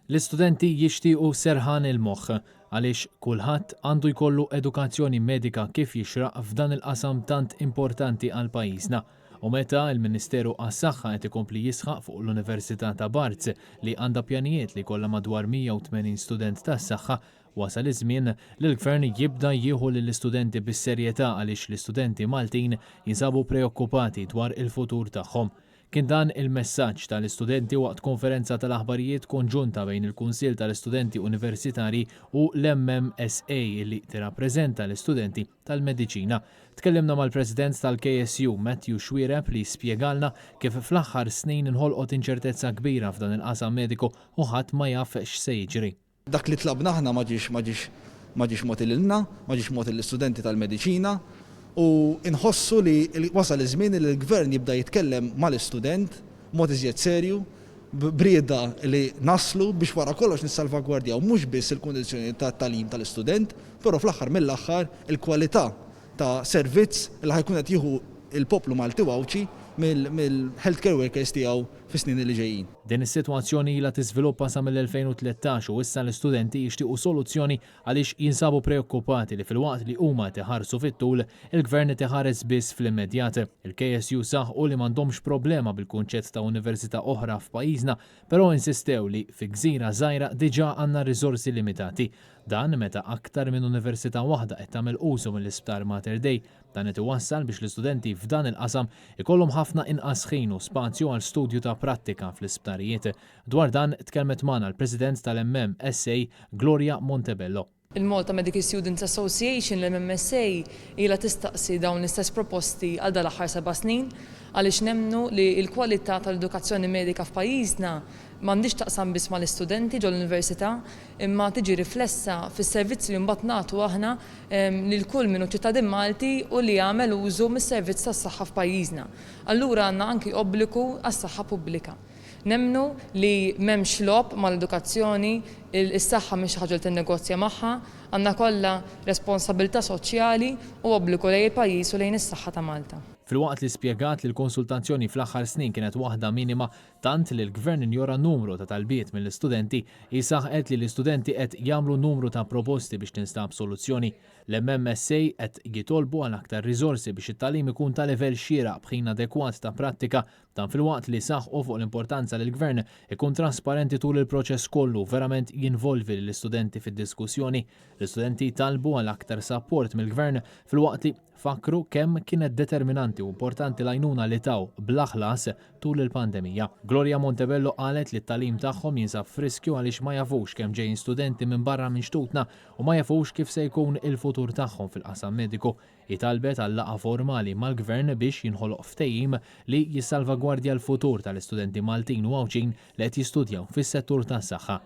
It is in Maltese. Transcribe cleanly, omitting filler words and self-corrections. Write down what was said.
L-istudenti jixtiequ serħan il-moħħ għaliex kulħadd għandu jkollu edukazzjoni medika kif jixraq f'dan il-qasam tant importanti għal pajjiżna. U meta l-Ministeru għas-Saħħa qed ikompli jisħaq fuq l-Università ta' Barz li għandha pjanijiet li jkollha madwar 180 student tas-saħħa, wasal iż-żmien li l-Gvern jibda jieħu lill-istudenti bis-serjetà għaliex l-istudenti Maltin jinsabu preokkupati dwar il-futur tagħhom. Kien dan il-messaġġ tal-istudenti waqt konferenza tal-aħbarijiet konġunta bejn il-Kunsill tal-Istudenti Universitarji u l-MMSA li tirrappreżenta l-istudenti tal-Mediċina. Tkellimna mal-President tal-KSU Matthew Xwiereb li spjegalna kif fl-aħħar snin inħolqot inċertezza kbira f'dan il-qasam mediku u ħadd ma jaf x'se jiġri. Dak li tlabna aħna ma ġiex mod ilna, ma ġiex mod l-istudenti tal-Mediċina. U inħossu li wasal iż-żmien li l-Gvern jibda jitkellem mal-istudent mod iżjed serju, brieda li naslu biex wara kollox nissalvagwardjaw mhux biss il-kundizzjoni tat-tagħlim tal-istudent, però fl-aħħar mill-aħħar il-kwalità ta' servizz li ħajkun qed jieħu il-poplu Malti wawċi mill-healthcare workers tiegħu fis-snin li ġejjin. Din is-sitwazzjoni ilha tiżviluppa sa mill-2013 u issa l-istudenti jixtiequ soluzzjoni għaliex jinsabu preokkupati li filwaqt li huma tiħarsu fit-tul il-Gvern tiħares biss fl-immedjat. Il-KSU saħħu li m'għandhomx problema bil-kunċett ta' università oħra f'pajjiżna, però insistew li fi gżira żgħira diġà għandna riżorsi limitati. Dan meta aktar minn università waħda qed tagħmel użu mill-Isptar Mater Dei, dan qed iwassal biex l-istudenti f'dan il-qasam ikollhom ħafna inqas ħin u spazju għal studju ta' prattika fl-isptarijiet. Dwar dan tkellmet magħna l-President tal-MMSA Gloria Montebello. Il-Malta Medical Students Association, l-MMSA, ilha tistaqsi dawn l-istess proposti għal dal-aħħar 7 snin għaliex nemmnu li l-kwalità tal-edukazzjoni medika f'pajjiżna m'għandix taqsam biss mal-istudenti ġol l-università, imma tiġi riflessa fis-servizzi li mbagħad nagħtu aħna lil kull minnu ċittadin Malti u li jagħmel użu mis-servizz tas-saħħa f'pajjiżna. Allura għandna anki obbligu għas-saħħa pubblika. Nemmnu li m'hemmx lob mal-edukazzjoni, is-saħħa mhix ħaġa li tinnegozja magħha, għandna kollha responsabilità soċjali u obbligu lejn il-pajjiż u lejn is-saħħa ta' Malta. Filwaqt li spjegat li l-konsultazzjoni fl-aħħar snin kienet waħda minima tant li l-Gvern injora numru ta' talbiet mill-istudenti, jisaħqet li l-istudenti qed jagħmlu numru ta' proposti biex tinstab soluzzjoni. L-MMSA qed jitolbu għal aktar riżorsi biex it-tagħlim ikun ta' livell xieraq b'ħin adekwat ta' prattika, dan filwaqt li saħħu fuq l-importanza li l-Gvern ikun trasparenti tul il-proċess kollu verament jinvolvi l-istudenti fid-diskussjoni. L-istudenti talbu għal aktar support mill-Gvern filwaqt li fakru kemm kienet determinanti u importanti l-għajnuna li taw bl-aħlas tul il-pandemija. Gloria Montebello qalet li t-tagħlim tagħhom jinsab friskju għaliex ma jafux kemm ġejjin studenti minn barra minn xtutna u ma jafux kif se jkun il-futur tagħhom fil-qasam mediku. Italbet għal laqgħa formali mal-Gvern biex jinħoloq ftehim li jissalvagwardja l-futur tal-istudenti Maltin u Għawċin li qed jistudjaw fis-settur tas-saħħa.